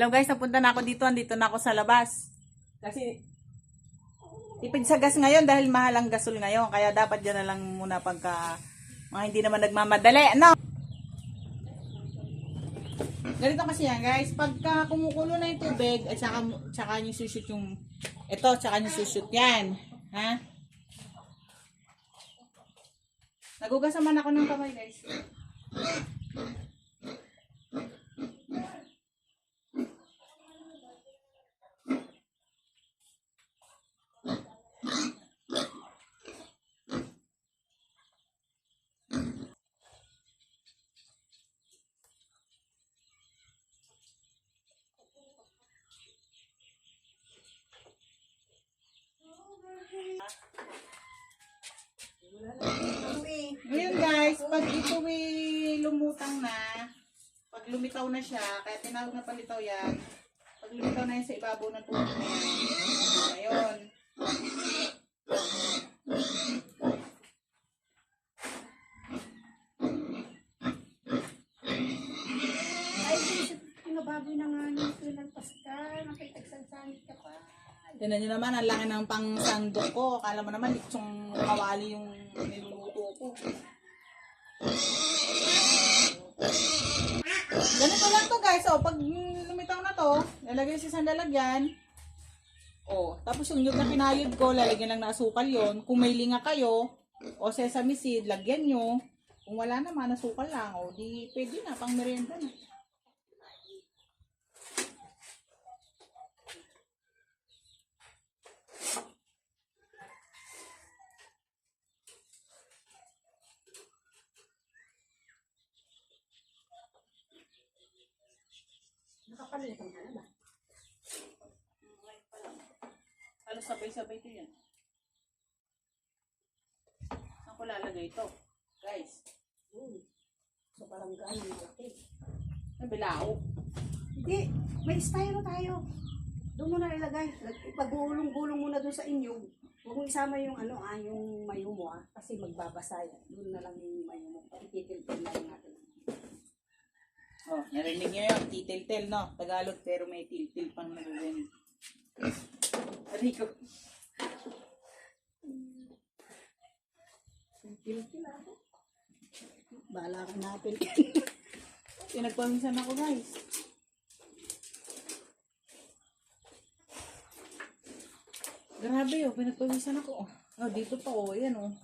Hello guys, napunta na ako dito. Andito na ako sa labas. Kasi tipid sa gas ngayon dahil mahal ang gasol ngayon. Kaya dapat dyan na lang muna pagka mga hindi naman nagmamadali. Ano? Ganito kasi yan guys. Pagka kumukulo na yung tubig at saka nyo sushoot yung ito, saka nyo sushoot yan. Ha? Nagugas naman ako ng kamay guys. Ngayon guys, pag ito lumutang na, pag lumitaw na siya, kaya tinawag na palitaw yan, pag lumitaw na yan sa ibabaw ng tubig na yan, ngayon, baboy na nga nyo, pinalpas ka, nakitagsansanit ka pa. tinan nyo naman, ang laki ng pangsandok ko. Akala mo naman, itong kawali yung niluluto ko. Ganito lang to guys. O, pag lumitaw na to, lalagay sa isang lalagyan. O, tapos yung nyug na kinayod ko, lalagyan lang na asukal yon. Kung may linga kayo, o sesame seed, lagyan nyo. Kung wala naman, asukal lang. O, di pwede na, pang merienda na. Nakapalitan ka na ba? Halos sabay-sabay ito yan. Saan ko lalagay ito? Guys. So parang gano'n malaki. Nabilao. Hindi, may styro tayo. Doon mo na ilagay. Ipag-gulong-gulong muna doon sa inyo. Huwag mong isama yung yung mayo mo kasi magbabasa yan. Doon na lang yung mayo mo. Ititil-til na natin. Oh, narinig nyo yun, titil-til, no? Tagalog, pero may til-til pang narinig. Rico. Til-til ako. Bahala ka natin. Pinagpaminsan ako, guys. Grabe, oh, pinagpaminsan ako. Oh, dito pa, oh, yan, oh.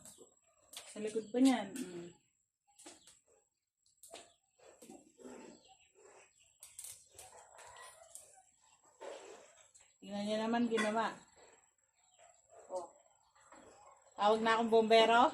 Sa likod pa niyan. Tingnan niya naman ginawa. Oh. Tawag na akong bombero.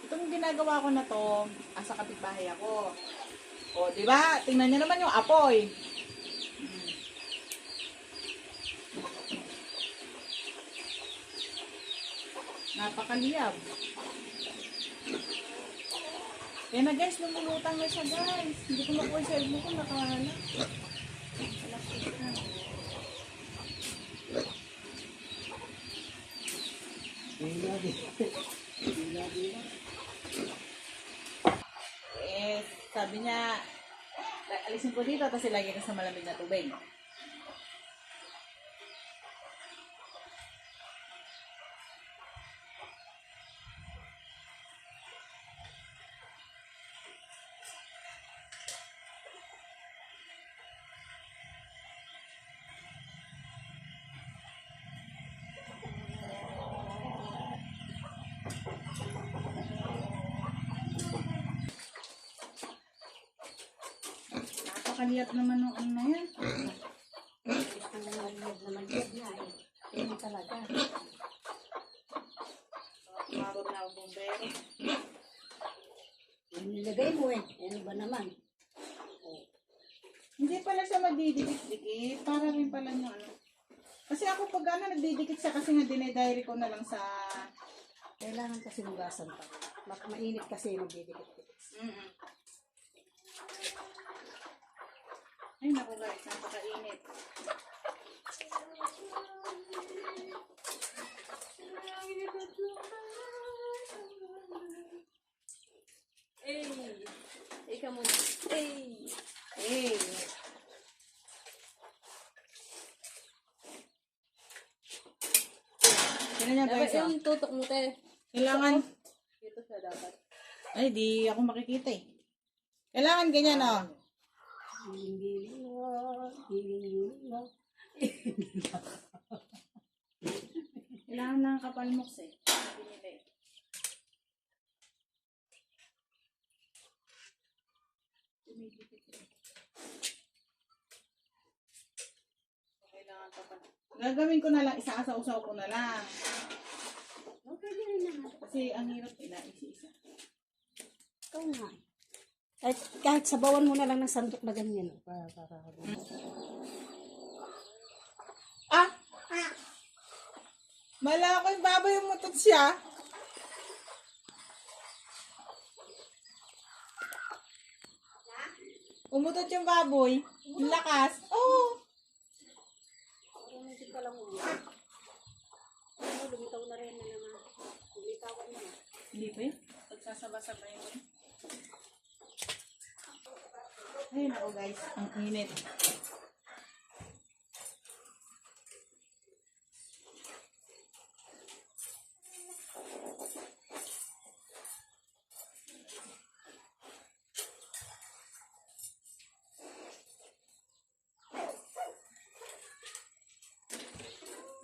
Itong ginagawa ko na to, asa kapitbahay ako. O, di ba? Tingnan niyo naman yung apoy. Napakaliyab. Yan na guys, lumulutang na siya guys. Hindi ko makuha sa ilmo ko, nakahala. Sabi niya, alisin ko dito, tapos ilagay ko sa malamig na tubig. Napakaliyap naman ng ano na yan. Ang maliyab naman yan na eh. Hindi talaga. Mabot na ako bombero. Ang nilagay mo eh. Ano ba naman? Hindi pala siya magdidikit-dikit. Para rin pala yung ano. Kasi ako pag ano, nagdidikit siya kasi nga dinay-diary ko na lang sa... Kailangan kasi hugasan pa. Mainit kasi magdidikit-dikit. Ay naku guys, napakainit. Tignan niyo Dapat guys, oh. yung tutok mo, te. Kailangan, Dito siya dapat. ay di ako makikita eh. Kailangan ganyan, oh. Giling-giling na, giling-giling na. Kailangan ng kapalmoks eh. Pinili. Kailangan pa pa. Gagawin ko na lang, isa-asa-usaw ko na lang. Okay, rin naman. Kasi ang hirap isa-isa. Ikaw nga. Kahit sabawan mo na lang ng sandok na ganyan. Para. Ah! Mala ko yung baboy yung mutot siya. Umutot yung baboy. Ang lakas. Oh! Hindi ka lang ulit. Lumitaw na rin na naman. Lumitawan na. Hindi pa yun. Pagsasabasabay mo. Ayun ako guys. Ang init.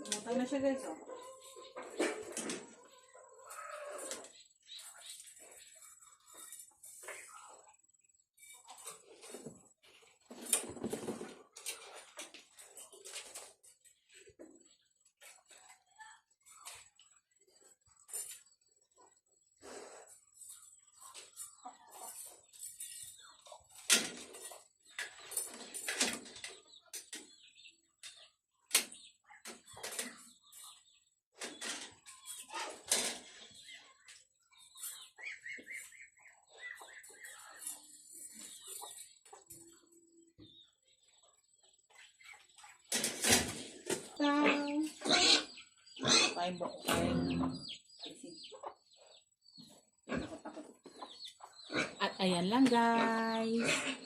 Lumutang na siya guys, oh. Kain ba? Kain. At ayan lang guys.